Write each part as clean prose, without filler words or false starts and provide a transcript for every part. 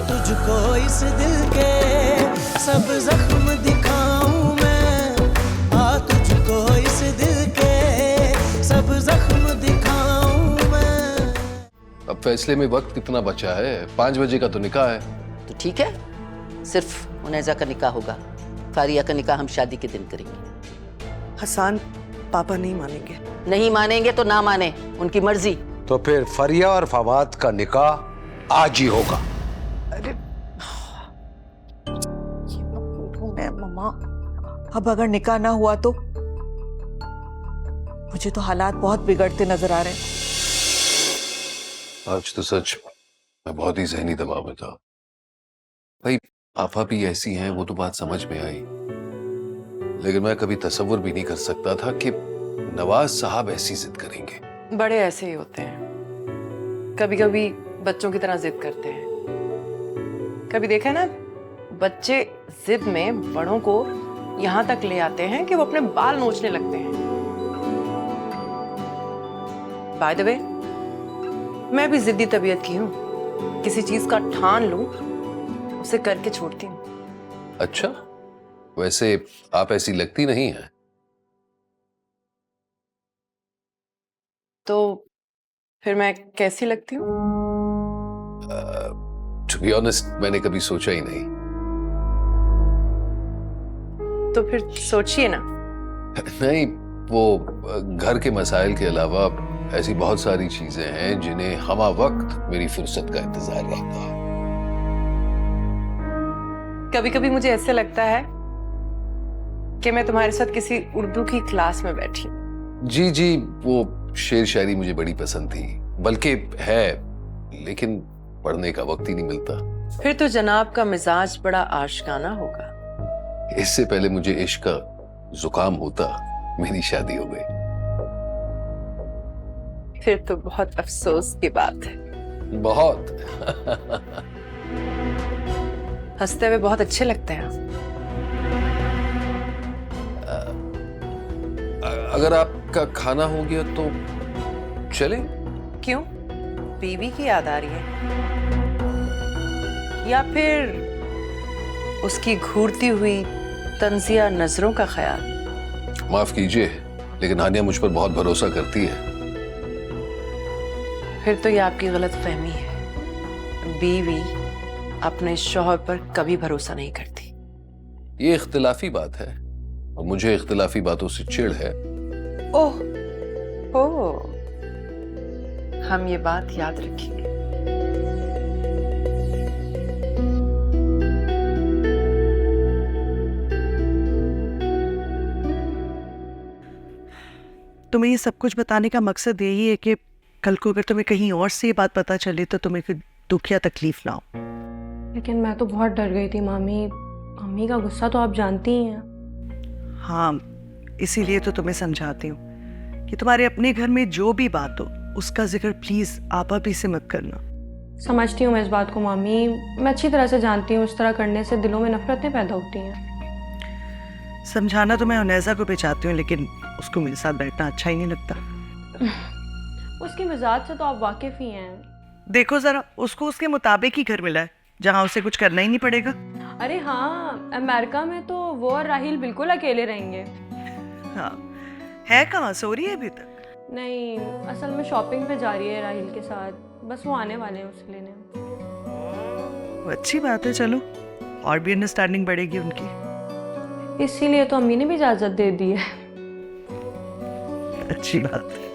तुझको इस दिल के सब जख्म दिखाऊं मैं, आ तुझको इस दिल के सब जख्म दिखाऊं मैं। अब फैसले में वक्त कितना बचा है? 5 बजे का तो निकाह है। तो ठीक है, सिर्फ उनैजा का निकाह होगा, फारिया का निकाह हम शादी के दिन करेंगे। हसन, पापा नहीं मानेंगे। नहीं मानेंगे तो ना माने, उनकी मर्जी। तो फिर फरिया और फवाद का निकाह आज ही होगा। अरे मम्मा, अब अगर निकाह ना हुआ तो मुझे तो हालात बहुत बिगड़ते नजर आ रहे हैं। आज तो सच मैं बहुत ही ज़हनी दबाव में था। भाई आफा भी ऐसी हैं, वो तो बात समझ में आई, लेकिन मैं कभी तसव्वुर भी नहीं कर सकता था कि नवाज साहब ऐसी जिद करेंगे। बड़े ऐसे ही होते हैं, कभी कभी बच्चों की तरह जिद करते हैं। कभी देखा ना, बच्चे जिद में बड़ों को यहां तक ले आते हैं कि वो अपने बाल नोचने लगते हैं। बाय द वे, मैं भी जिद्दी तबीयत की हूं, किसी चीज का ठान लूं उसे करके छोड़ती हूँ। अच्छा, वैसे आप ऐसी लगती नहीं हैं। तो फिर मैं कैसी लगती हूँ? टू बी ऑनेस्ट, मैंने कभी सोचा ही नहीं। तो फिर सोचिए ना। नहीं, वो घर के मसाइल के अलावा ऐसी बहुत सारी चीजें हैं जिन्हें हमा वक्त मेरी फुर्सत का इंतजार रहता है। कभी कभी मुझे ऐसे लगता है कि मैं तुम्हारे साथ किसी उर्दू की क्लास में बैठी हूँ। जी जी, वो शेर शायरी मुझे बड़ी पसंद थी, बल्कि है, लेकिन पढ़ने का वक्त ही नहीं मिलता। फिर तो जनाब का मिजाज बड़ा आशिकाना होगा। इससे पहले मुझे इश्क का जुकाम होता, मेरी शादी हो गई। फिर तो बहुत अफसोस की बात है। बहुत। हंसते हुए बहुत अच्छे लगते हैं। अगर आपका खाना हो गया तो चले? क्यों? बीवी की याद आ रही है, या फिर उसकी घूरती हुई तंजिया नजरों का ख्याल? माफ कीजिए, लेकिन हानिया मुझ पर बहुत भरोसा करती है। फिर तो ये आपकी गलत फहमी है। बीवी अपने शौहर पर कभी भरोसा नहीं करती। ये इख्तिलाफी बात है और मुझे इख्तिलाफी बातों से चिढ़ है। ओह, हम ये बात याद रखेंगे। तुम्हें ये सब कुछ बताने का मकसद यही है कि कल को अगर तुम्हें कहीं और से ये बात पता चले तो तुम्हें कोई दुख या तकलीफ ना हो। लेकिन मैं तो बहुत डर गई थी मामी। मम्मी का गुस्सा तो आप जानती ही हैं। हाँ, इसीलिए तो तुम्हें समझाती हूँ कि तुम्हारे अपने घर में जो भी बात हो उसका जिक्र प्लीज आपा भी से मत करना। समझती हूँ मैं इस बात को मामी, मैं अच्छी तरह से जानती हूँ इस तरह करने से दिलों में नफरतें पैदा होती हैं। समझाना तो मैं उनैजा को भी चाहती हूँ, लेकिन उसको मेरे साथ बैठना अच्छा ही नहीं लगता। उसके मिजाज से तो आप वाकिफ ही हैं। देखो जरा, उसको उसके मुताबिक ही घर मिला है जहाँ उसे कुछ करना ही नहीं पड़ेगा। अरे हाँ, अमेरिका में तो वो और राहिल बिल्कुल अकेले रहेंगे। हाँ, है कहाँ? सो रही है अभी तक? नहीं, असल में शॉपिंग पे जा रही है राहिल के साथ, बस वो आने वाले हैं उसे लेने। वो अच्छी बात है, चलो और भी अंडरस्टैंडिंग बढ़ेगी उनकी। इसीलिए तो अम्मी ने भी इजाजत दे दी है। अच्छी बात है।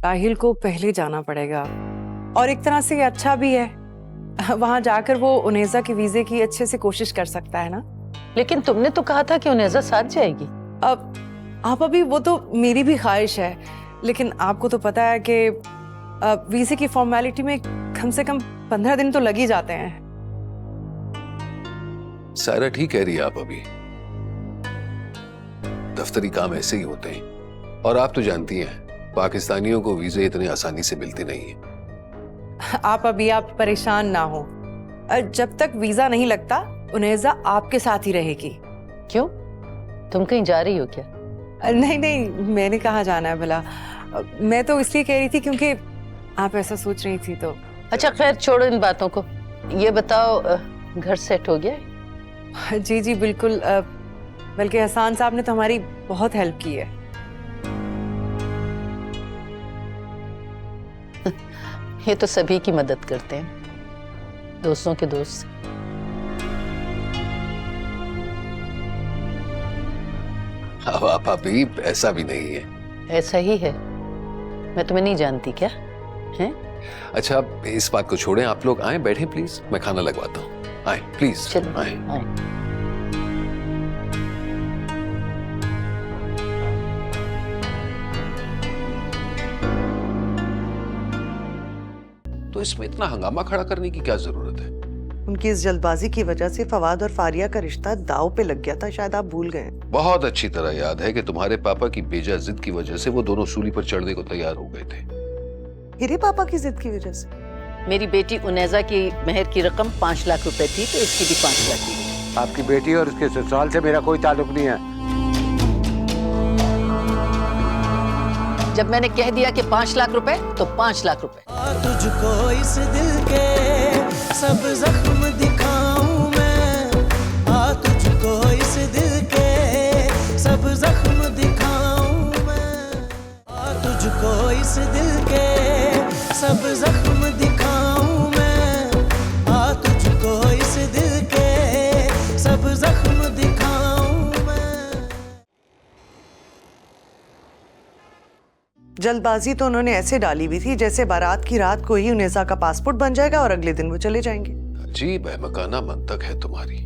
राहिल को पहले जाना पड़ेगा, और एक तरह से ये अच्छा भी है। वहां जाकर वो उनेजा के वीजे की अच्छे से कोशिश कर सकता है ना। लेकिन तुमने तो कहा था कि उनेजा साथ जाएगी। अब आप अभी, वो तो मेरी भी ख्वाहिश है, लेकिन आपको तो पता है कि वीजे की फॉर्मेलिटी में कम से कम 15 दिन तो लग ही जाते हैं। सारा ठीक कह रही है आप। अभी दफ्तरी काम ऐसे ही होते हैं, और आप तो जानती हैं पाकिस्तानियों को वीजे इतनी आसानी से मिलती नहीं है। आप परेशान ना हो, जब तक वीजा नहीं लगता उनेजा आपके साथ ही रहेगी। क्यों, तुम कहीं जा रही हो क्या? नहीं नहीं, मैंने कहाँ जाना है भला। मैं तो इसलिए कह रही थी क्योंकि आप ऐसा सोच रही थी तो। अच्छा खैर, छोड़ो इन बातों को। ये बताओ, घर सेट हो गया? जी जी बिल्कुल, बल्कि हसान साहब ने तो हमारी बहुत हेल्प की है। ये तो सभी की मदद करते हैं, दोस्तों के दोस्त। अब आप अभी ऐसा भी नहीं है। ऐसा ही है। मैं तुम्हें नहीं जानती क्या? हैं? अच्छा, अब इस बात को छोड़ें, आप लोग आए, बैठे प्लीज, मैं खाना लगवाता हूँ। आए प्लीज, चलो आए। आए। तो इसमें इतना हंगामा खड़ा करने की क्या जरूरत है? उनकी इस जल्दबाजी की वजह से फवाद और फारिया का रिश्ता दाव पे लग गया था, शायद आप भूल गए। बहुत अच्छी तरह याद है कि तुम्हारे पापा की बेजा जिद की वजह से वो दोनों सूली पर चढ़ने को तैयार हो गए थे। मेरे पापा की जिद की वजह से? मेरी बेटी उनेजा की मेहर की रकम 5 लाख रुपए थी, तो इसकी भी 5 लाख की। आपकी बेटी और उसके ससुराल से मेरा कोई ताल्लुक नहीं है। जब मैंने कह दिया कि 5 लाख रुपए, तो 5 लाख रुपए। तुझको इस दिल के सब जख्म दिखाऊं मैं, तुझको इस दिल के सब जख्म दिखाऊं मैं, तुझको इस दिल के सब जख्म दिखाऊं मैं, तुझको इस दिल के सब जख्म दिखाऊं मैं। जल्दबाजी तो उन्होंने ऐसे डाली हुई थी जैसे बारात की रात को ही उनेजा का पासपोर्ट बन जाएगा और अगले दिन वो चले जाएंगे। अजीब बहमकाना मंतक है तुम्हारी।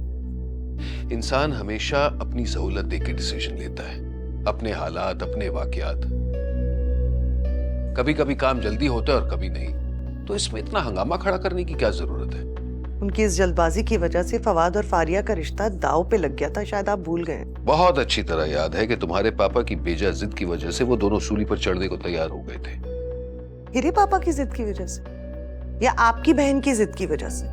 इंसान हमेशा अपनी सहूलत देख के डिसीजन लेता है, अपने हालात, अपने वाकयात। कभी कभी काम जल्दी होता है और कभी नहीं, तो इसमें इतना हंगामा खड़ा करने की क्या जरूरत है? उनकी इस जल्दबाजी की वजह से फवाद और फारिया का रिश्ता दाव पे लग गया था, शायद आप भूल गए। बहुत अच्छी तरह याद है कि तुम्हारे पापा की बेजा जिद की वजह से वो दोनों सूली पर चढ़ने को तैयार हो गए थे। मेरे पापा की जिद की वजह से या आपकी बहन की जिद की वजह से?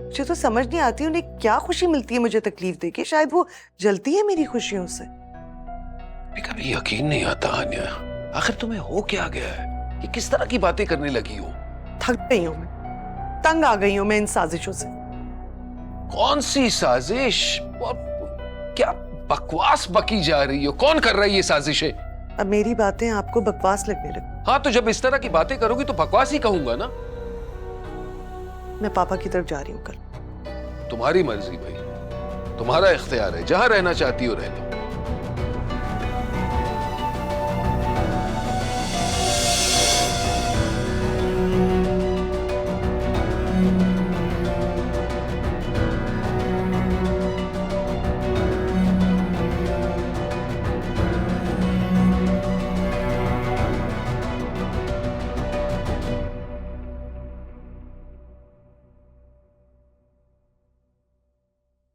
मुझे तो समझ नहीं आती उन्हें क्या खुशी मिलती है मुझे तकलीफ देके। शायद वो जलती है मेरी खुशियों से। कभी यकीन नहीं आता आन्या, आखिर तुम्हें हो क्या गया है? ये किस तरह की बातें करने लगी हो? थक गई हूं मैं, तंग आ गई हूं मैं इन साजिशों से। कौन सी साजिश? क्या बकवास बकी जा रही हो? कौन कर रहा है ये साजिशें? अब मेरी बातें आपको बकवास लगने लगी। हाँ, तो जब इस तरह की बातें करोगी तो बकवास ही कहूंगा ना। मैं पापा की तरफ जा रही हूँ कल। तुम्हारी मर्जी भाई, तुम्हारा इख्तियार है, जहां रहना चाहती हो रह लो।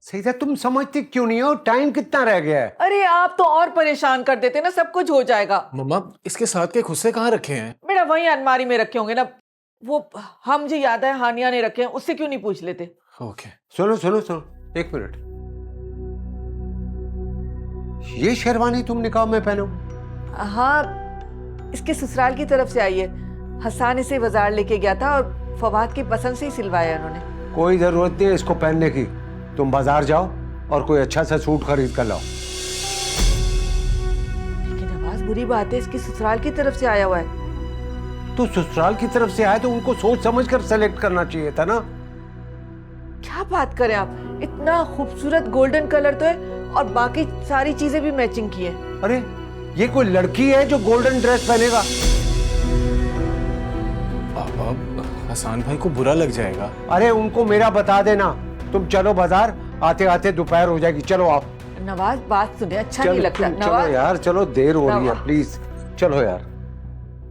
सईदा, तुम समझती क्यों नहीं हो? टाइम कितना रह गया है? अरे आप तो और परेशान कर देते ना, सब कुछ हो जाएगा। मम्मा, इसके साथ के खुस्से कहाँ रखे हैं? बेटा वहीं अलमारी में रखे होंगे ना। वो हम, मुझे याद है हानिया ने रखे हैं, उससे क्यों नहीं पूछ लेते? ओके। सुनो सुनो सुनो, एक मिनट। ये शेरवानी तुम निकाह में पहनो? हाँ, इसके ससुराल की तरफ से आई है। हसान इसे बाजार लेके गया था और फवाद की पसंद से ही सिलवाया उन्होंने। कोई जरूरत नहीं है इसको पहनने की। तुम बाजार जाओ और कोई अच्छा सा सूट खरीद कर लाओ। लेकिन आवाज, बुरी बात है, इसकी ससुराल की तरफ से आया हुआ है। तो ससुराल की तरफ से आए तो उनको सोच समझ कर सेलेक्ट करना चाहिए था ना। क्या बात करें आप, इतना खूबसूरत गोल्डन कलर तो है और बाकी सारी चीजें भी मैचिंग की है। अरे ये कोई लड़की है जो गोल्डन ड्रेस पहनेगा? पापा, हसान भाई को बुरा लग जाएगा। अरे उनको मेरा बता देना। तुम चलो बाजार, आते आते दोपहर हो जाएगी। चलो आप। नवाज बात सुने, अच्छा नहीं लगता। चलो नवाज यार, चलो देर हो रही है, नवाज। प्लीज चलो यार।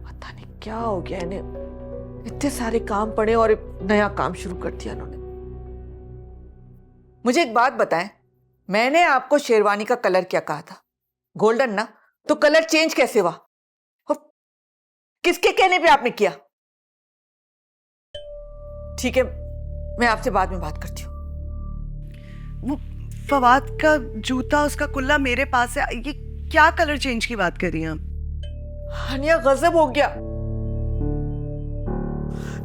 पता नहीं क्या हो गया इन्हें, इतने सारे काम पड़े और एक नया काम शुरू कर दिया इन्होंने। मुझे एक बात बताएं, मैंने आपको शेरवानी का कलर क्या कहा था? गोल्डन ना? तो कलर चेंज कैसे हुआ? और किसके कहने पे आपने किया? ठीक है, मैं आपसे बाद में बात करती हूँ। वो फवाद का जूता, उसका कुल्ला मेरे पास है। ये क्या कलर चेंज की बात कर रही हैं आप? हानिया, गजब हो गया।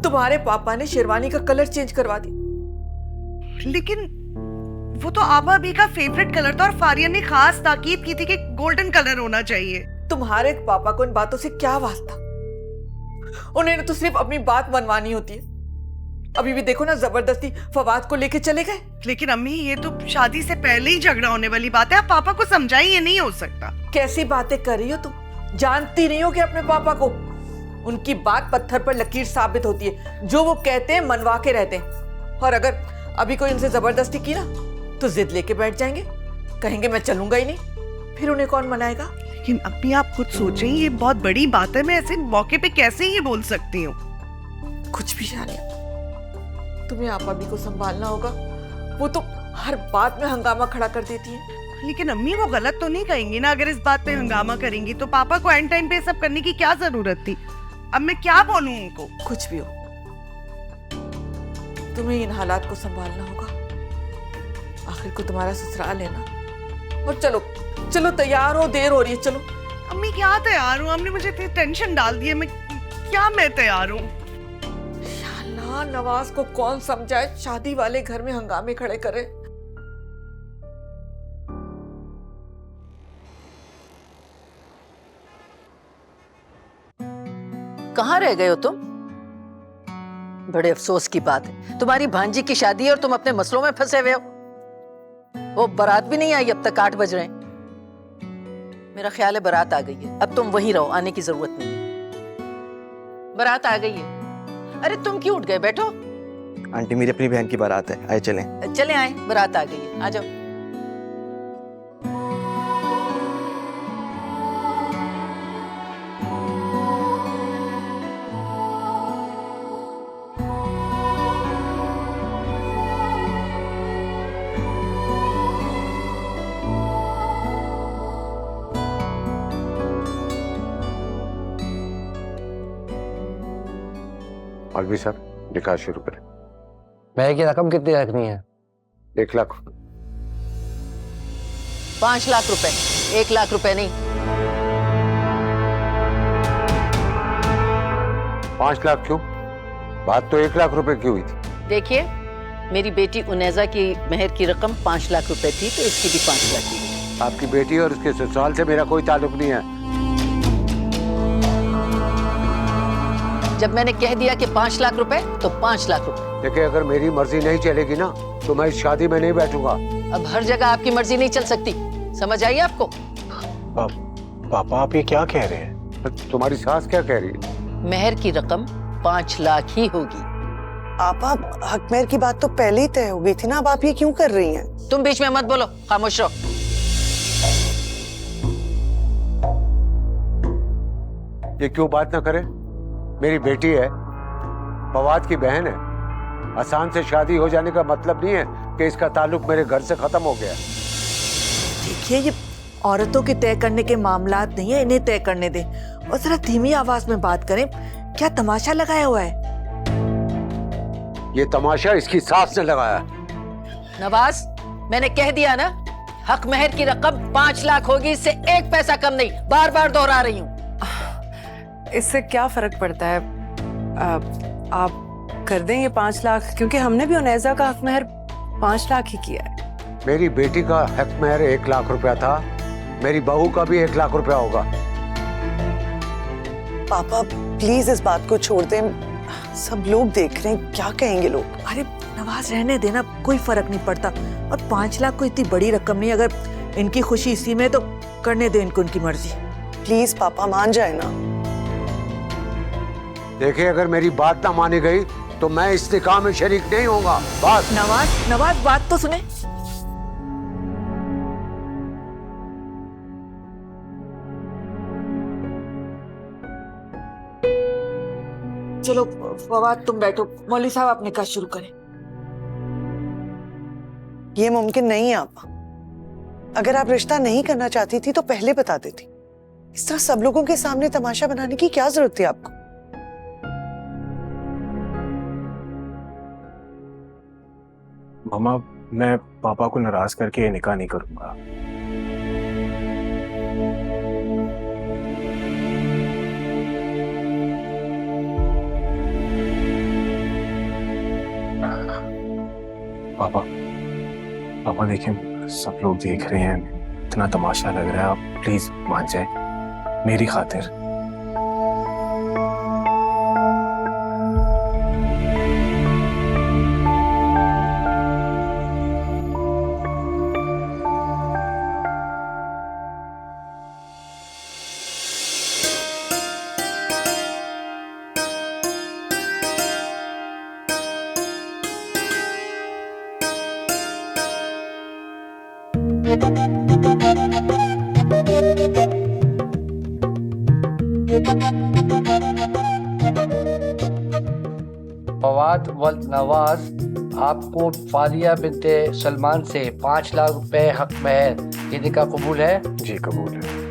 तुम्हारे पापा ने शेरवानी का कलर चेंज करवा दिया। लेकिन वो तो आबा भी का फेवरेट कलर था और फारिया ने खास ताकीद की थी कि गोल्डन कलर होना चाहिए। तुम्हारे पापा को इन बातों से क्या वास्ता? उन्हें तो सिर्फ अपनी बात मनवानी होती है। अभी भी देखो ना, जबरदस्ती फवाद को लेके चले गए। लेकिन अम्मी, ये तो शादी से पहले ही झगड़ा होने वाली बात है। आप पापा को समझाइए, ये नहीं हो सकता। कैसी बातें कर रही हो तुम? जानती नहीं हो कि अपने पापा को? उनकी बात पत्थर पर लकीर साबित होती है। जो वो कहते हैं मनवा के रहते हैं। और अगर अभी कोई उनसे जबरदस्ती की ना, तो जिद लेके बैठ जाएंगे, कहेंगे मैं चलूंगा ही नहीं। फिर उन्हें कौन मनाएगा? लेकिन अम्मी, आप खुद सोचें, ये बहुत बड़ी बात है। मैं ऐसे मौके पे कैसे ये बोल सकती हूँ? कुछ भी जाने, तुम्हें आपा भी को संभालना होगा। वो तो हर बात में हंगामा खड़ा कर देती है। लेकिन अम्मी, वो गलत तो नहीं कहेंगी ना? अगर इस बात पे हंगामा करेंगी तो पापा को एंड टाइम पे सब करने की क्या जरूरत थी? अब मैं क्या बोलूं उनको? कुछ भी हो, तुम्हें इन हालात को संभालना होगा। आखिर को तुम्हारा ससुराल है ना। और चलो चलो, तैयार हो, देर हो रही है, चलो। अम्मी, क्या तैयार हूँ? हमने मुझे इतनी टेंशन डाल दी है। मैं तैयार हूँ। अल्लाह, नवाज को कौन समझाए, शादी वाले घर में हंगामे खड़े करे। कहाँ रह गए हो तुम? बड़े अफसोस की बात है, तुम्हारी भांजी की शादी है और तुम अपने मसलों में फंसे हुए हो। वो बारात भी नहीं आई अब तक, 8 बज रहे हैं। मेरा ख्याल है बारात आ गई है। अब तुम वहीं रहो, आने की जरूरत नहीं है। बारात आ गई है। अरे तुम क्यों उठ गए? बैठो। आंटी, मेरी अपनी बहन की बारात है, आए चलें। चले आए, बारात आ गई है, आ जाओ। मौलवी साहब, निकाह शुरू करें। महर की रकम कितनी रखनी है? 1 लाख। 5 लाख रुपए। 1 लाख रुपए नहीं। 5 लाख क्यों? बात तो 1 लाख रुपए की हुई थी। देखिए, मेरी बेटी उनैजा की मेहर की रकम 5 लाख रुपए थी, तो इसकी भी 5 लाख की। आपकी बेटी और उसके ससुराल से मेरा कोई ताल्लुक नहीं है। जब मैंने कह दिया कि 5 लाख रुपए, तो 5 लाख रुपए। देखिए, अगर मेरी मर्जी नहीं चलेगी ना, तो मैं इस शादी में नहीं बैठूंगा। अब हर जगह आपकी मर्जी नहीं चल सकती, समझ आई आपको? पापा, आप ये क्या कह रहे हैं? तुम्हारी सास क्या कह रही है? मेहर की रकम 5 लाख ही होगी। आप हकमेर की बात तो पहले ही तय हो गई थी ना, अब आप ये क्यों कर रही हैं? तुम बीच में मत बोलो, खामोश रहो। ये क्यों बात ना करे? मेरी बेटी है, फवाद की बहन है। हसान से शादी हो जाने का मतलब नहीं है कि इसका ताल्लुक मेरे घर से खत्म हो गया। देखिए, ये औरतों के तय करने के मामलात नहीं है, इन्हें तय करने दें। और जरा धीमी आवाज में बात करें। क्या तमाशा लगाया हुआ है? ये तमाशा इसकी सास ने लगाया। नवाज, मैंने कह दिया ना, हक मेहर की रकम 5 लाख होगी, इससे 1 पैसा कम नहीं। बार बार दोहरा रही हूँ। इससे क्या फर्क पड़ता है? आप कर दें ये 5 लाख, क्योंकि हमने भी उनैजा का हक महर 5 लाख ही किया है। मेरी बेटी का हक महर 1 लाख रुपया था, मेरी बहू का भी 1 लाख रुपया होगा। पापा, प्लीज इस बात को छोड़ दें। सब लोग देख रहे हैं, क्या कहेंगे लोग? अरे नवाज, रहने देना, कोई फर्क नहीं पड़ता। और 5 लाख कोई इतनी बड़ी रकम नहीं। अगर इनकी खुशी इसी में, तो करने दे इनको उनकी मर्जी। प्लीज पापा, मान जाए ना। देखिए, अगर मेरी बात ना मानी गई तो मैं इस निकाह में शरीक नहीं होऊंगा। बस। नवाज बात तो सुने। चलो फवाद तुम बैठो, मौलवी साहब आप निकाह शुरू करें। ये मुमकिन नहीं है आपा। अगर आप रिश्ता नहीं करना चाहती थी तो पहले बता देती। इस तरह सब लोगों के सामने तमाशा बनाने की क्या जरूरत थी आपको? मामा, मैं पापा को नाराज करके ये निकाह नहीं करूंगा। पापा, पापा देखिए, सब लोग देख रहे हैं, इतना तमाशा लग रहा है, आप प्लीज मान जाए मेरी खातिर। फवाद वल नवाज आपको फालिया बिनते सलमान से 5 लाख रुपए हक महर, ये निकाह कबूल है? जी कबूल है।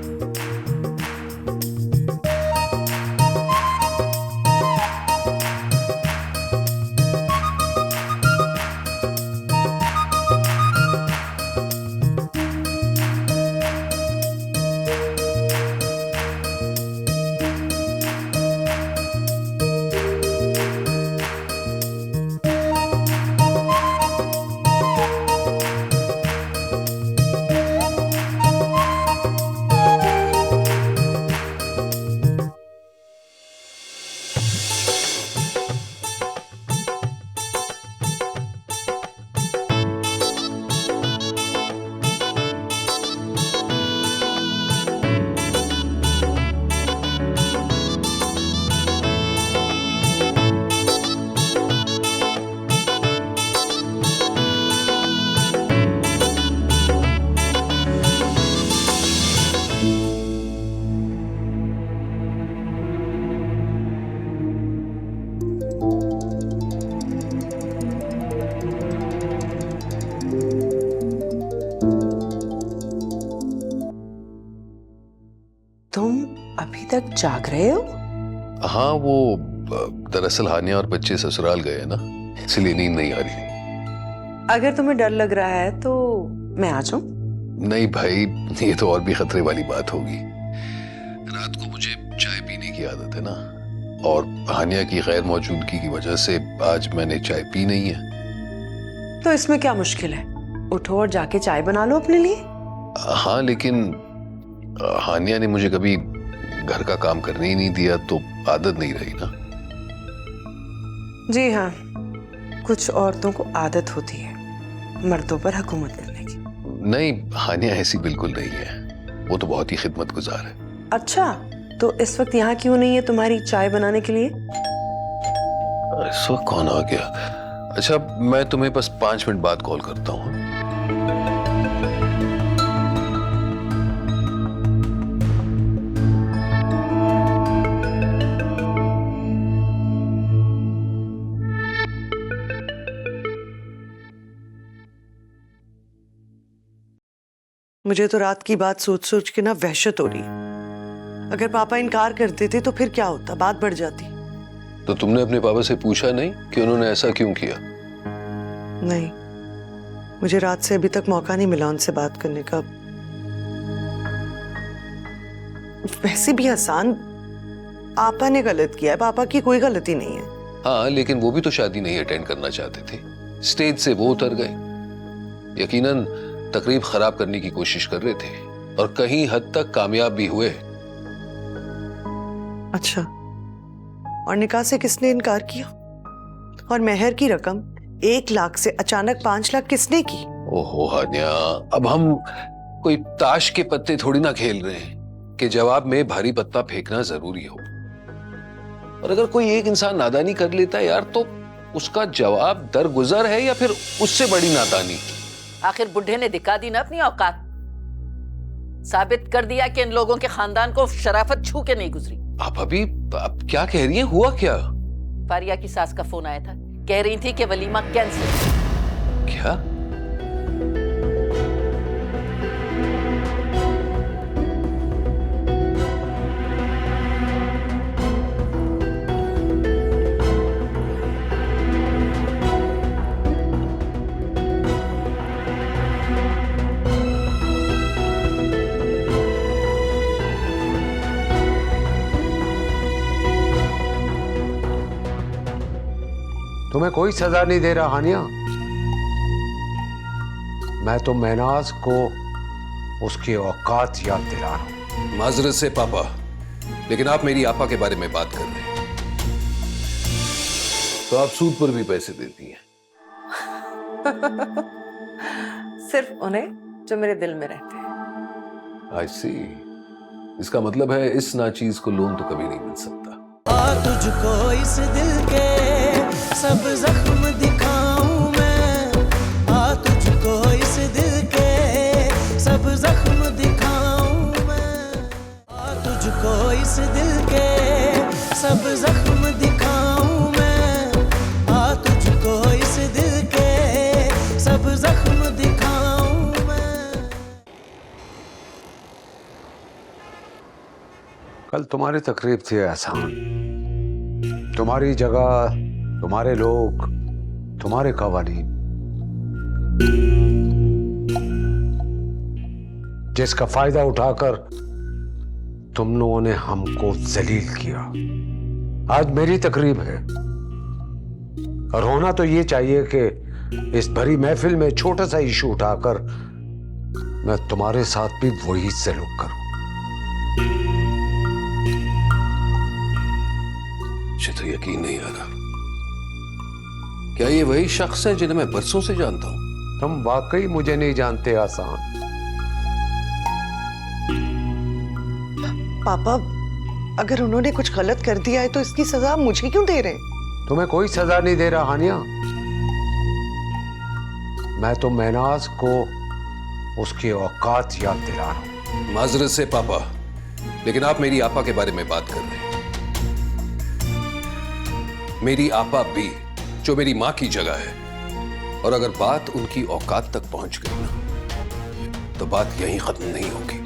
तुम अभी तक जाग रहे हो? हाँ, वो दरअसल हानिया और बच्चे ससुराल गए हैं ना, इसलिए नींद नहीं आ रही। अगर तुम्हें डर लग रहा है तो मैं आ जाऊं? नहीं भाई, ये तो और भी खतरे वाली बात होगी। रात को मुझे चाय पीने की आदत है ना, और हानिया की गैर मौजूदगी की वजह से आज मैंने चाय पी नहीं है। तो इसमें क्या मुश्किल है? उठो और जाके चाय बना लो अपने लिए। हाँ, लेकिन हानिया ने मुझे कभी घर का काम करने ही नहीं दिया, तो आदत नहीं रही ना। जी हाँ, कुछ औरतों को आदत होती है मर्दों पर हुकूमत करने की। नहीं, हानिया ऐसी बिल्कुल नहीं है, वो तो बहुत ही खिदमतगुजार है। अच्छा, तो इस वक्त यहाँ क्यों नहीं है तुम्हारी चाय बनाने के लिए? इस वक्त कौन आ गया? अच्छा, मैं तुम्हें बस 5 मिनट बाद कॉल करता हूँ। मुझे तो रात की बात सोच सोच के ना वहशत हो रही है। अगर पापा इनकार कर देते तो फिर क्या होता, बात बढ़ जाती। तो तुमने अपने पापा से पूछा नहीं कि उन्होंने ऐसा क्यों किया? नहीं, मुझे रात से अभी तक मौका नहीं मिला उनसे बात करने का। वैसे भी हसन, आपा ने गलत किया है, पापा की कोई गलती नहीं है। हाँ, लेकिन वो भी तो शादी नहीं अटेंड करना चाहते थे, स्टेज से वो उतर गए। यकीनन तकरीब खराब करने की कोशिश कर रहे थे और कहीं हद तक कामयाब भी हुए। अच्छा, और निकाह से किसने इनकार किया? और मेहर की रकम 1 लाख से अचानक 5 लाख किसने की? ओहो हानिया, अब हम कोई ताश के पत्ते थोड़ी ना खेल रहे हैं कि जवाब में भारी पत्ता फेंकना जरूरी हो। और अगर कोई एक इंसान नादानी कर लेता है यार, तो उसका जवाब दरगुजर है या फिर उससे बड़ी नादानी? आखिर बुढ़े ने दिखा दी ना अपनी औकात, साबित कर दिया कि इन लोगों के खानदान को शराफत छू के नहीं गुजरी। आप अभी आप क्या कह रही हैं? हुआ क्या? फारिया की सास का फोन आया था, कह रही थी कि वलीमा कैंसिल। क्या? तुम्हें कोई सजा नहीं दे रहा हानिया। मैं तो महनाज को उसकी औकात याद दिला रहा हूं। माजरत से पापा, लेकिन आप मेरी आपा के बारे में बात कर रहे हैं, तो आप सूद पर भी पैसे देती हैं। सिर्फ उन्हें जो मेरे दिल में रहते हैं। आई सी। इसका मतलब है इस नाचीज को लोन तो कभी नहीं मिल सकता। तुझको इस दिल के सब जख्म दिखाऊं मैं, तुझको इस दिल के सब जख्म दिखाऊं मैं, तुझको इस दिल के सब जख्म दिखाऊं मैं, तुझको इस दिल के सब जख्म दिखाऊं मैं। कल तुम्हारी तकरीब थी एहसान। तुम्हारी जगह, तुम्हारे लोग, तुम्हारे कवानीन, जिसका फायदा उठाकर तुम लोगों ने हमको जलील किया। आज मेरी तकरीब है और होना तो ये चाहिए कि इस भरी महफिल में छोटा सा इशू उठाकर मैं तुम्हारे साथ भी वही सलूक करूं। मुझे तो यकीन नहीं आ रहा, क्या ये वही शख्स है जिन्हें मैं बरसों से जानता हूं? तुम वाकई मुझे नहीं जानते आसान। पापा, अगर उन्होंने कुछ गलत कर दिया है तो इसकी सजा आप मुझे क्यों दे रहे हैं? तुम्हें कोई सजा नहीं दे रहा हानिया। मैं तो महनाज को उसकी औकात याद दिला रहा हूं। माजरत से पापा, लेकिन आप मेरी आपा के बारे में बात कर रहे हैं। मेरी आपा भी, जो मेरी मां की जगह है, और अगर बात उनकी औकात तक पहुंच गई ना, तो बात यहीं खत्म नहीं होगी।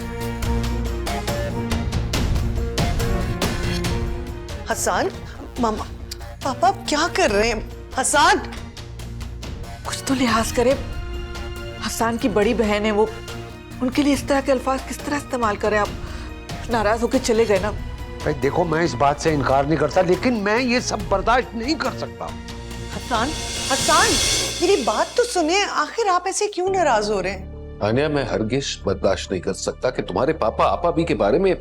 हसन, मामा, पापा आप क्या कर रहे हैं? हसन, कुछ तो लिहाज करे। हसन की बड़ी बहन है वो, उनके लिए इस तरह के अल्फाज किस तरह इस्तेमाल करें? आप नाराज होकर चले गए ना। भाई देखो, मैं इस बात से इनकार नहीं करता, लेकिन मैं ये सब बर्दाश्त नहीं कर सकता। हसन, हसन, मेरी बात तो सुनिए। आखिर आप ऐसे क्यों नाराज हो रहे हैं? तानिया, मैं हरगिज बर्दाश्त नहीं कर सकता कि तुम्हारे पापा आपा भी के बारे में।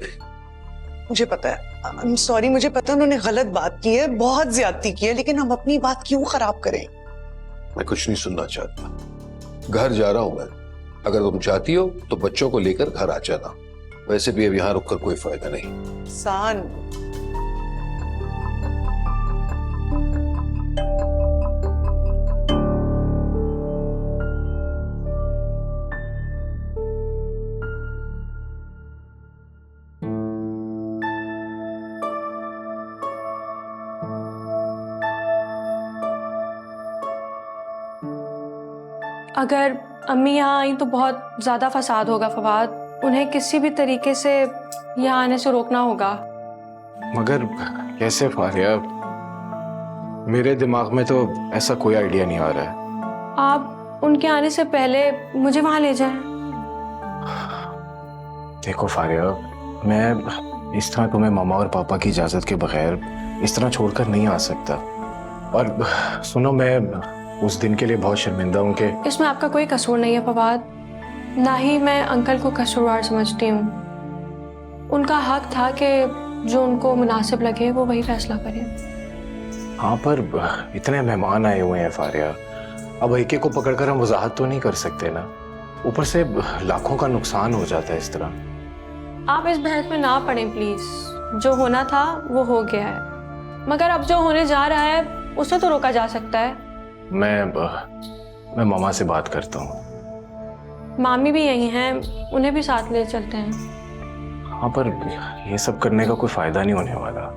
मुझे पता है, I'm sorry, मुझे पता है उन्होंने गलत बात की है, बहुत ज्यादती की है, लेकिन हम अपनी बात क्यों खराब करें? मैं कुछ नहीं सुनना चाहता। घर जा रहा हूं मैं। अगर तुम चाहती हो तो बच्चों को लेकर घर आ जाना। वैसे भी अब यहाँ रुककर कोई फायदा नहीं। सान, अगर अम्मी यहाँ आई तो बहुत ज़्यादा फसाद होगा फवाद। उन्हें किसी भी तरीके से यहाँ आने से रोकना होगा। मगर कैसे फारिया? मेरे दिमाग में तो ऐसा कोई आइडिया नहीं आ रहा है। आप उनके आने से पहले मुझे वहाँ ले जाएं। देखो फारिया, मैं इस तरह तुम्हें मामा और पापा की इजाज़त के बगैर इस तरह छोड़कर नहीं आ सकता। और सुनो, मैं उस दिन के लिए बहुत शर्मिंदा हूँ कि इसमें आपका कोई कसूर नहीं है फवाद। ना ही मैं अंकल को कसूरवार समझती हूँ। उनका हक था कि जो उनको मुनासिब लगे वो वही फैसला करें। हाँ, पर इतने मेहमान आए हुए हैं फारिया, अब एक एक को पकड़कर हम वजाहत तो नहीं कर सकते ना। ऊपर से लाखों का नुकसान हो जाता है इस तरह। आप इस बहस में ना पड़ें प्लीज। जो होना था वो हो गया है। मगर अब जो होने जा रहा है उसे तो रोका जा सकता है। मैं मामा से बात करता हूँ। मामी भी यही हैं, उन्हें भी साथ ले चलते हैं। हाँ, पर ये सब करने का कोई फायदा नहीं होने वाला।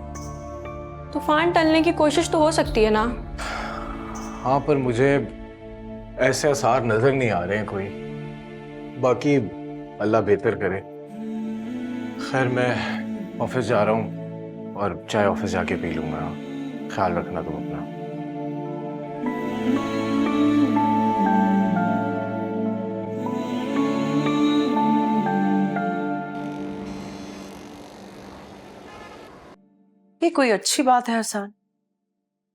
तूफान टलने की कोशिश तो हो सकती है ना। हाँ, पर मुझे ऐसे आसार नजर नहीं आ रहे हैं कोई। बाकी अल्लाह बेहतर करे। खैर, मैं ऑफिस जा रहा हूँ और चाय ऑफिस जाके पी लूंगा। ख्याल रखना तुम अपना। ये कोई अच्छी बात है हसन?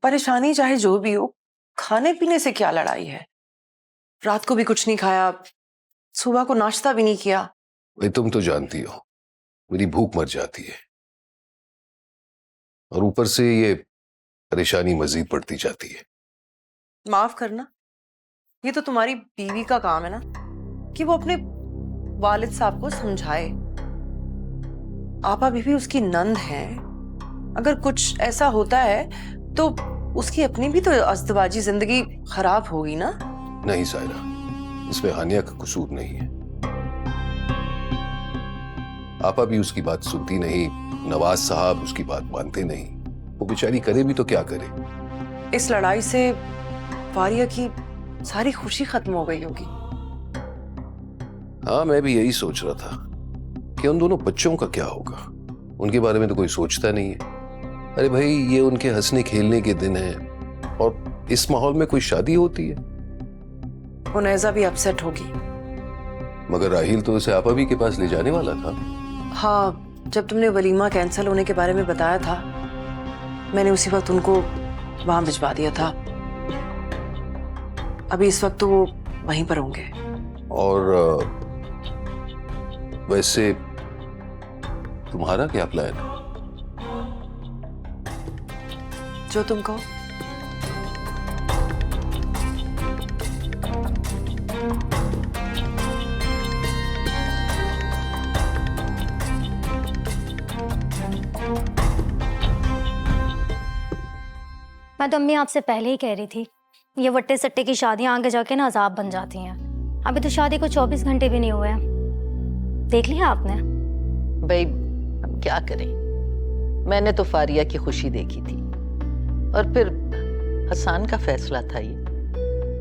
परेशानी चाहे जो भी हो, खाने पीने से क्या लड़ाई है? रात को भी कुछ नहीं खाया, सुबह को नाश्ता भी नहीं किया। भाई तुम तो जानती हो मेरी भूख मर जाती है, और ऊपर से ये परेशानी मजीद बढ़ती जाती है। माफ करना, ये तो तुम्हारी बीवी का काम है ना कि वो अपने वालिद साहब को समझाए। आपा बीवी उसकी नंद है, अगर कुछ ऐसा होता है तो उसकी अपनी भी तो अस्तबाजी जिंदगी खराब होगी ना। नहीं सायरा, इसमें हानिया का कसूर नहीं है। आपा भी उसकी बात सुनती नहीं, नवाज साहब उसकी बात मानते नहीं। वो बेचारी करे भी तो क्या करे। इस लड़ाई से फारिया की सारी खुशी खत्म हो गई होगी। हाँ, मैं भी यही सोच रहा था कि उन दोनों बच्चों का क्या होगा। उनके बारे में तो कोई सोचता नहीं है। अरे भाई, ये उनके हंसने खेलने के दिन हैं और इस माहौल में कोई शादी होती है। उनैजा भी अपसेट होगी। मगर राहिल तो उसे आपा भी के पास ले जाने वाला था। हाँ, जब तुमने वलीमा कैंसिल होने के बारे में बताया था, मैंने उसी वक्त उनको वहां भिजवा दिया था। अभी इस वक्त तो वो वहीं पर होंगे। और वैसे तुम्हारा क्या प्लान है? जो तुम कहो। मैं तो अम्मी आपसे पहले ही कह रही थी, ये वट्टे सट्टे की शादियां आगे जाके ना अजाब बन जाती हैं। अभी तो शादी को 24 घंटे भी नहीं हुए हैं। देख लिया आपने? भाई अब क्या करें, मैंने तो फारिया की खुशी देखी थी, और फिर हसन का फैसला था ये।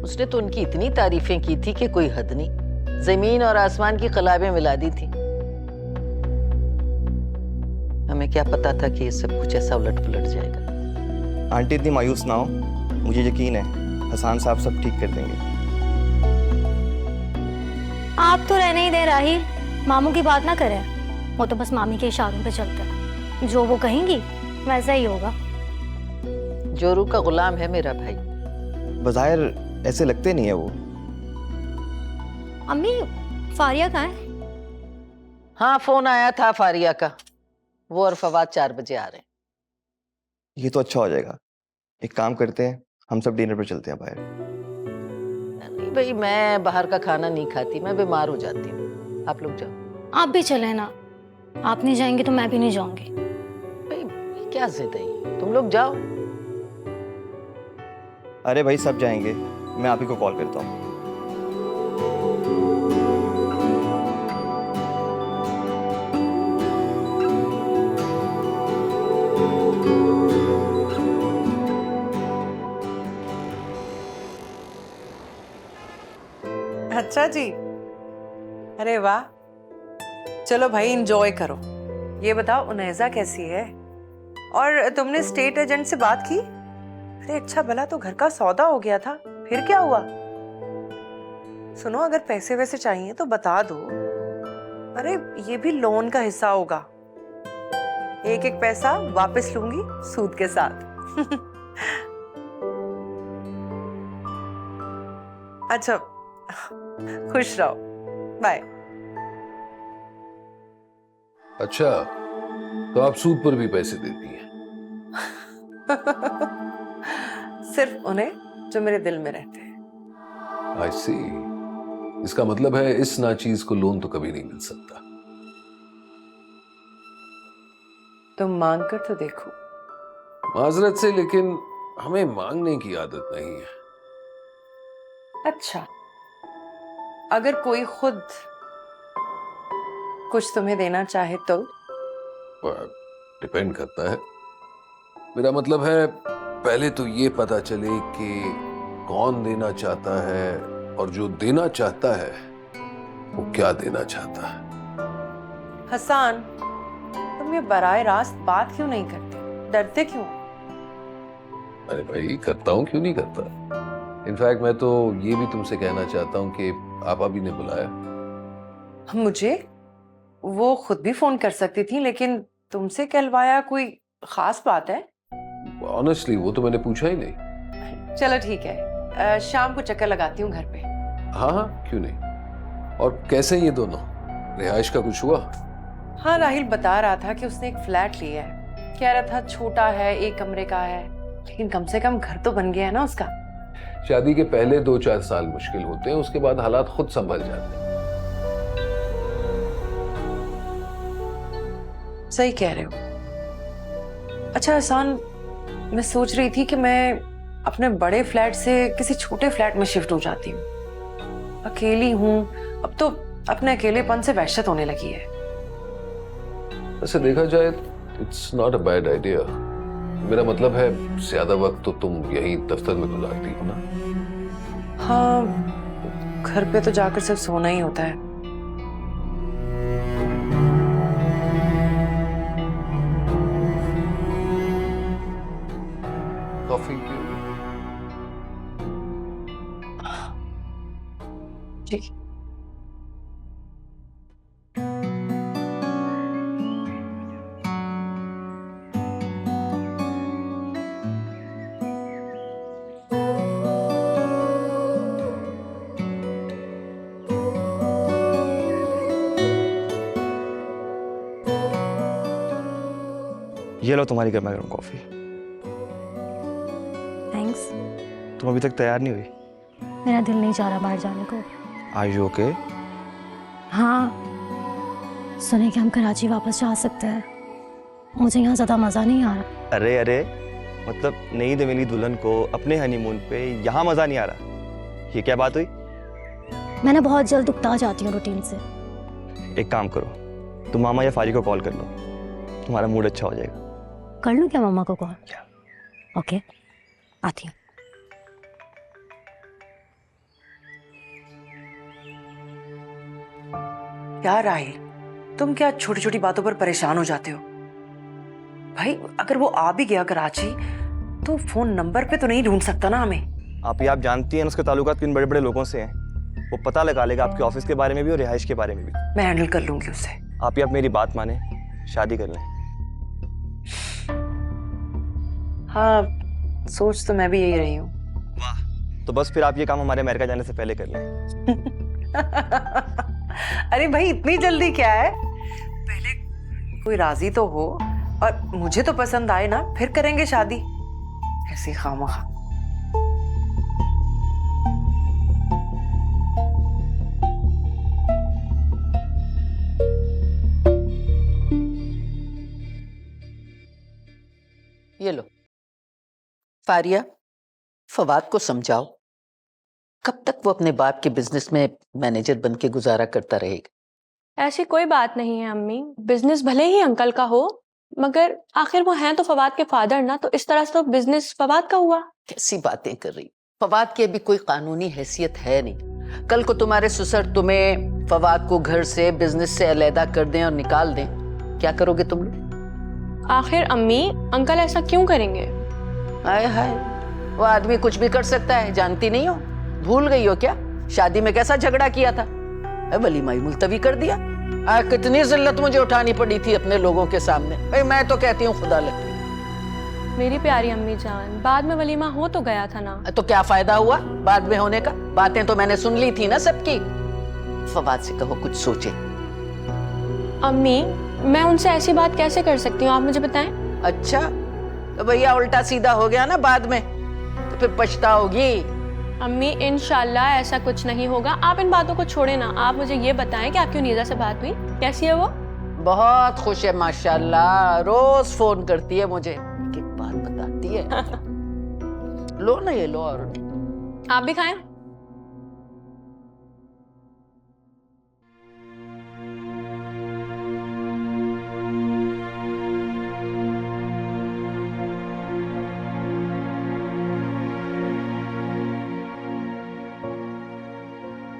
उसने तो उनकी इतनी तारीफें की थी कि कोई हद नहीं, जमीन और आसमान की कलाबें मिला दी थी। हमें क्या पता था कि ये सब कुछ ऐसा उलट पुलट जाएगा। आंटी इतनी मायूस ना हो, मुझे यकीन है हसन साहब सब ठीक कर देंगे। आप तो रहने ही दे राहिल, मामू की बात ना करें। वो तो बस मामी के इशारों पे चलते हैं, जो वो कहेंगी वैसा ही होगा। जोरू का गुलाम है मेरा भाई। बज़ाहिर ऐसे लगते नहीं है वो। अम्मी, फारिया कहाँ है? हाँ, फोन आया था फारिया का, वो और फवाद 4 बजे आ रहे हैं। ये तो अच्छा हो जाएगा। एक काम करते हैं, हम सब डिनर पर चलते हैं बाहर। नहीं भाई, मैं बाहर का खाना नहीं खाती, मैं बीमार हो जाती हूँ। आप लोग जाओ। आप भी चले ना। आप नहीं जाएंगे तो मैं भी नहीं जाऊंगी। भाई क्या जिद है, तुम लोग जाओ। अरे भाई, सब जाएंगे, मैं आप ही को कॉल करता हूँ। अच्छा जी, अरे वाह, चलो भाई एंजॉय करो। ये बताओ उनैजा कैसी है? और तुमने स्टेट एजेंट से बात की? अरे अच्छा भला तो घर का सौदा हो गया था, फिर क्या हुआ? सुनो, अगर पैसे वैसे चाहिए तो बता दो। अरे ये भी लोन का हिस्सा होगा, एक एक पैसा वापस लूंगी सूद के साथ। अच्छा, खुश रहो, बाय। अच्छा, तो आप सूद पर भी पैसे देती हैं? सिर्फ उन्हें जो मेरे दिल में रहते हैं। आई सी। इसका मतलब है इस नाचीज को लोन तो कभी नहीं मिल सकता। तुम मांग कर तो देखो, माजरत से, लेकिन हमें मांगने की आदत नहीं है। अच्छा, अगर कोई खुद कुछ तुम्हें देना चाहे तो? डिपेंड करता है। मेरा मतलब है पहले तो ये पता चले कि कौन देना चाहता है और जो देना चाहता है वो क्या देना चाहता है। हसन, तुम ये बराह रास्त बात क्यों नहीं करते? डरते क्यों? अरे भाई, करता हूँ, क्यों नहीं करता। इनफैक्ट मैं तो ये भी तुमसे कहना चाहता हूँ कि आपा भी ने बुलाया मुझे। वो खुद भी फोन कर सकती थी, लेकिन तुमसे कहलवाया कोई खास बात है? ऑनेस्टली वो तो मैंने पूछा ही नहीं। चलो ठीक है, शाम को चक्कर लगाती हूँ घर पे। हाँ हाँ, क्यों नहीं। और कैसे ये दोनों, रिहाइश का कुछ हुआ? हाँ, राहिल बता रहा था कि उसने एक फ्लैट लिया है। कह रहा था छोटा है, 1 कमरे का है, लेकिन कम से कम घर तो बन गया है ना उसका। शादी के पहले 2-4 साल मुश्किल होते हैं, उसके बाद हालात खुद संभल जाते हैं। सही कह रहे हो। अच्छा हसन, मैं सोच रही थी कि मैं अपने बड़े फ्लैट से किसी छोटे फ्लैट में शिफ्ट हो जाती हूँ। अकेली हूँ, अब तो अपने अकेलेपन से वहशत होने लगी है। वैसे देखा जाए it's not a bad idea. मेरा मतलब है ज्यादा वक्त तो तुम यहीं दफ्तर में गुजारती हो ना? हाँ, घर पे तो जाकर सिर्फ सोना ही होता है। कॉफी पियोगे? ठीक। ये लो तुम्हारी गर्मा गर्म कॉफी। थैंक्स। तुम अभी तक तैयार नहीं हुई? मेरा दिल नहीं चाह रहा बाहर जाने को। Are you okay? हाँ, सुने कि हम कराची वापस जा सकते हैं। मुझे यहाँ ज़्यादा मज़ा नहीं आ रहा। अरे अरे, मतलब नई दवेली दुल्हन को अपने हनीमून पे यहाँ मज़ा नहीं आ रहा, ये क्या बात हुई? मैं ना बहुत जल्द उकता जाती हूँ रूटीन से। एक काम करो, तुम मामा या फारी को कॉल कर लो, तुम्हारा मूड अच्छा हो जाएगा। कर लूँ क्या मामा को कॉल? ओके, आती हूँ। क्या राहिल, तुम क्या छोटी छोटी बातों पर परेशान हो जाते हो? भाई, अगर वो आ भी गया कराची तो फोन नंबर पे तो नहीं ढूंढ सकता ना हमें? आप जानती हैं उसके ताल्लुकात किन बड़े बड़े लोगों से हैं। वो पता लगा लेगा आपके ऑफिस के बारे में भी और रिहाइश के बारे में भी। मैं हैंडल कर लूंगी उससे। आप मेरी बात माने, शादी कर लें। हाँ, सोच तो मैं भी यही रही हूँ। वाह, तो बस फिर आप ये काम हमारे अमेरिका जाने से पहले कर लें। अरे भाई, इतनी जल्दी क्या है? पहले कोई राजी तो हो और मुझे तो पसंद आए ना, फिर करेंगे शादी। ऐसी खामखा। ये लो फारिया, फवाद को समझाओ, कब तक वो अपने बाप के बिजनेस में मैनेजर बन के गुजारा करता रहेगा? ऐसी कोई बात नहीं है अम्मी। बिजनेस भले ही अंकल का हो, मगर आखिर वो हैं तो फवाद के फादर ना, तो इस तरह से तो बिजनेस फवाद का हुआ। कैसी बातें कर रही? फवाद की अभी कोई कानूनी हैसियत है नहीं। कल को तुम्हारे ससुर तुम्हें फवाद को घर से, बिजनेस से अलहदा कर दें और निकाल दें, क्या करोगे तुम लोग? आखिर अम्मी, अंकल ऐसा क्यों करेंगे? हाय हाय, वो आदमी कुछ भी कर सकता है, जानती नहीं हो? भूल गई हो क्या शादी में कैसा झगड़ा किया था? वलीमा ही मुलतवी कर दिया। कितनी जिल्लत मुझे उठानी पड़ी थी अपने लोगों के सामने। भाई मैं तो कहती हूँ खुदा लगती। मेरी प्यारी अम्मी जान, बाद में वलीमा हो तो गया था ना। तो क्या फायदा हुआ बाद में होने का? बातें तो मैंने सुन ली थी ना सबकी। फवाद से कहो कुछ सोचे। अम्मी, मैं उनसे ऐसी बात कैसे कर सकती हूँ, आप मुझे बताएं। अच्छा, तो भैया उल्टा सीधा हो गया ना बाद में, तो फिर पछताओगी। अम्मी, इंशाल्लाह ऐसा कुछ नहीं होगा। आप इन बातों को छोड़े ना, आप मुझे ये बताएं कि आपकी नीजा से बात हुई, कैसी है वो? बहुत खुश है माशाल्लाह, रोज फोन करती है मुझे। एक बात बताती है। लो ना, ये लो। और आप भी खाएं।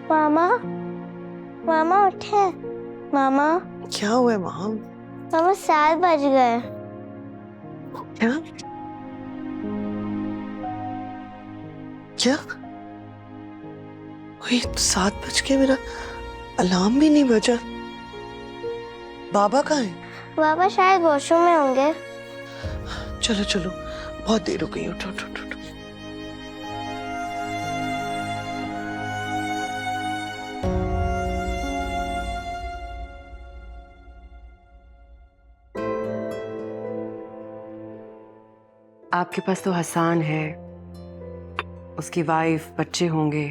मामा, मामा उठे। मामा, क्या हुआ है माँ? मामा 7 बज गए। क्या क्या? वही 7 बज के, मेरा अलार्म भी नहीं बजा। बाबा कहाँ है? बाबा शायद वॉशरूम में होंगे। चलो चलो, बहुत देर हो गई, उठो उठो उठो। आपके पास तो हसान है, उसकी वाइफ, बच्चे होंगे।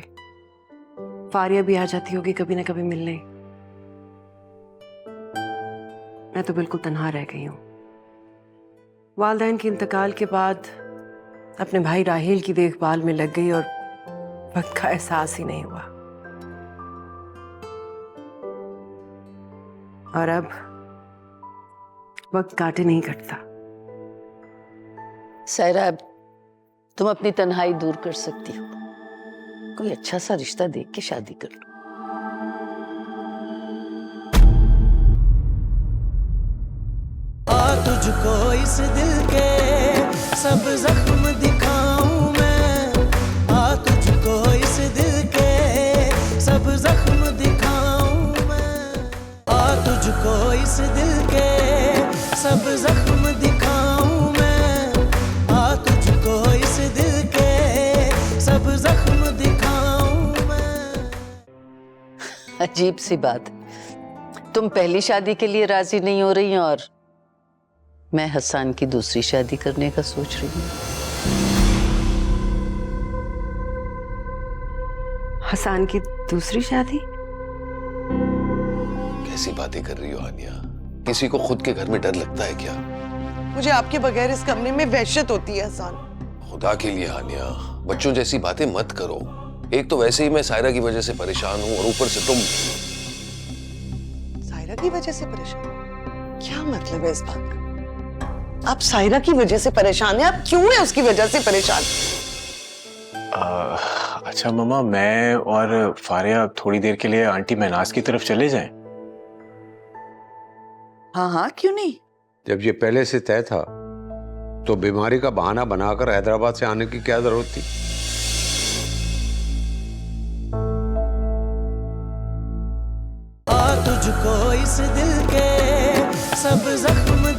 फारिया भी आ जाती होगी कभी ना कभी मिलने। मैं तो बिल्कुल तन्हा रह गई हूँ। वालिदैन के इंतकाल के बाद अपने भाई राहील की देखभाल में लग गई और वक्त का एहसास ही नहीं हुआ। और अब वक्त काटे नहीं कटता। सायरा, तुम अपनी तन्हाई दूर कर सकती हो। कोई अच्छा सा रिश्ता देख के शादी कर लो। आ तुझको इस दिल के सब जख्म दिखाऊं मैं, आ तुझको इस दिल के सब जख्म दिखाऊं मैं, आ तुझको इस दिल के सब जख्म दिखाऊं मैं, आ तुझको इस दिल के सब जख्म दिखाऊं मैं। अजीब सी बात है, तुम पहली शादी के लिए राजी नहीं हो रही और मैं हसन की दूसरी शादी करने का सोच रही हूँ। हसन की दूसरी शादी? कैसी बातें कर रही हो हानिया? किसी को खुद के घर में डर लगता है क्या? मुझे आपके बगैर इस कमरे में वहशत होती है हसन। खुदा के लिए हानिया, बच्चों जैसी बातें मत करो। एक तो वैसे ही मैं सायरा की वजह से परेशान हूँ और ऊपर से तुम। सायरा की वजह से परेशान? क्या मतलब है इस बात का? आप सायरा की वजह से परेशान हैं? आप क्यों है उसकी वजह से परेशान? अच्छा मम्मा, मैं और फारिया थोड़ी देर के लिए आंटी महनाज की तरफ चले जाएं? हाँ हाँ, क्यों नहीं। जब ये पहले से तय था तो बीमारी का बहाना बनाकर हैदराबाद से आने की क्या जरूरत थी? आ तुझको इस दिल के सब जख्म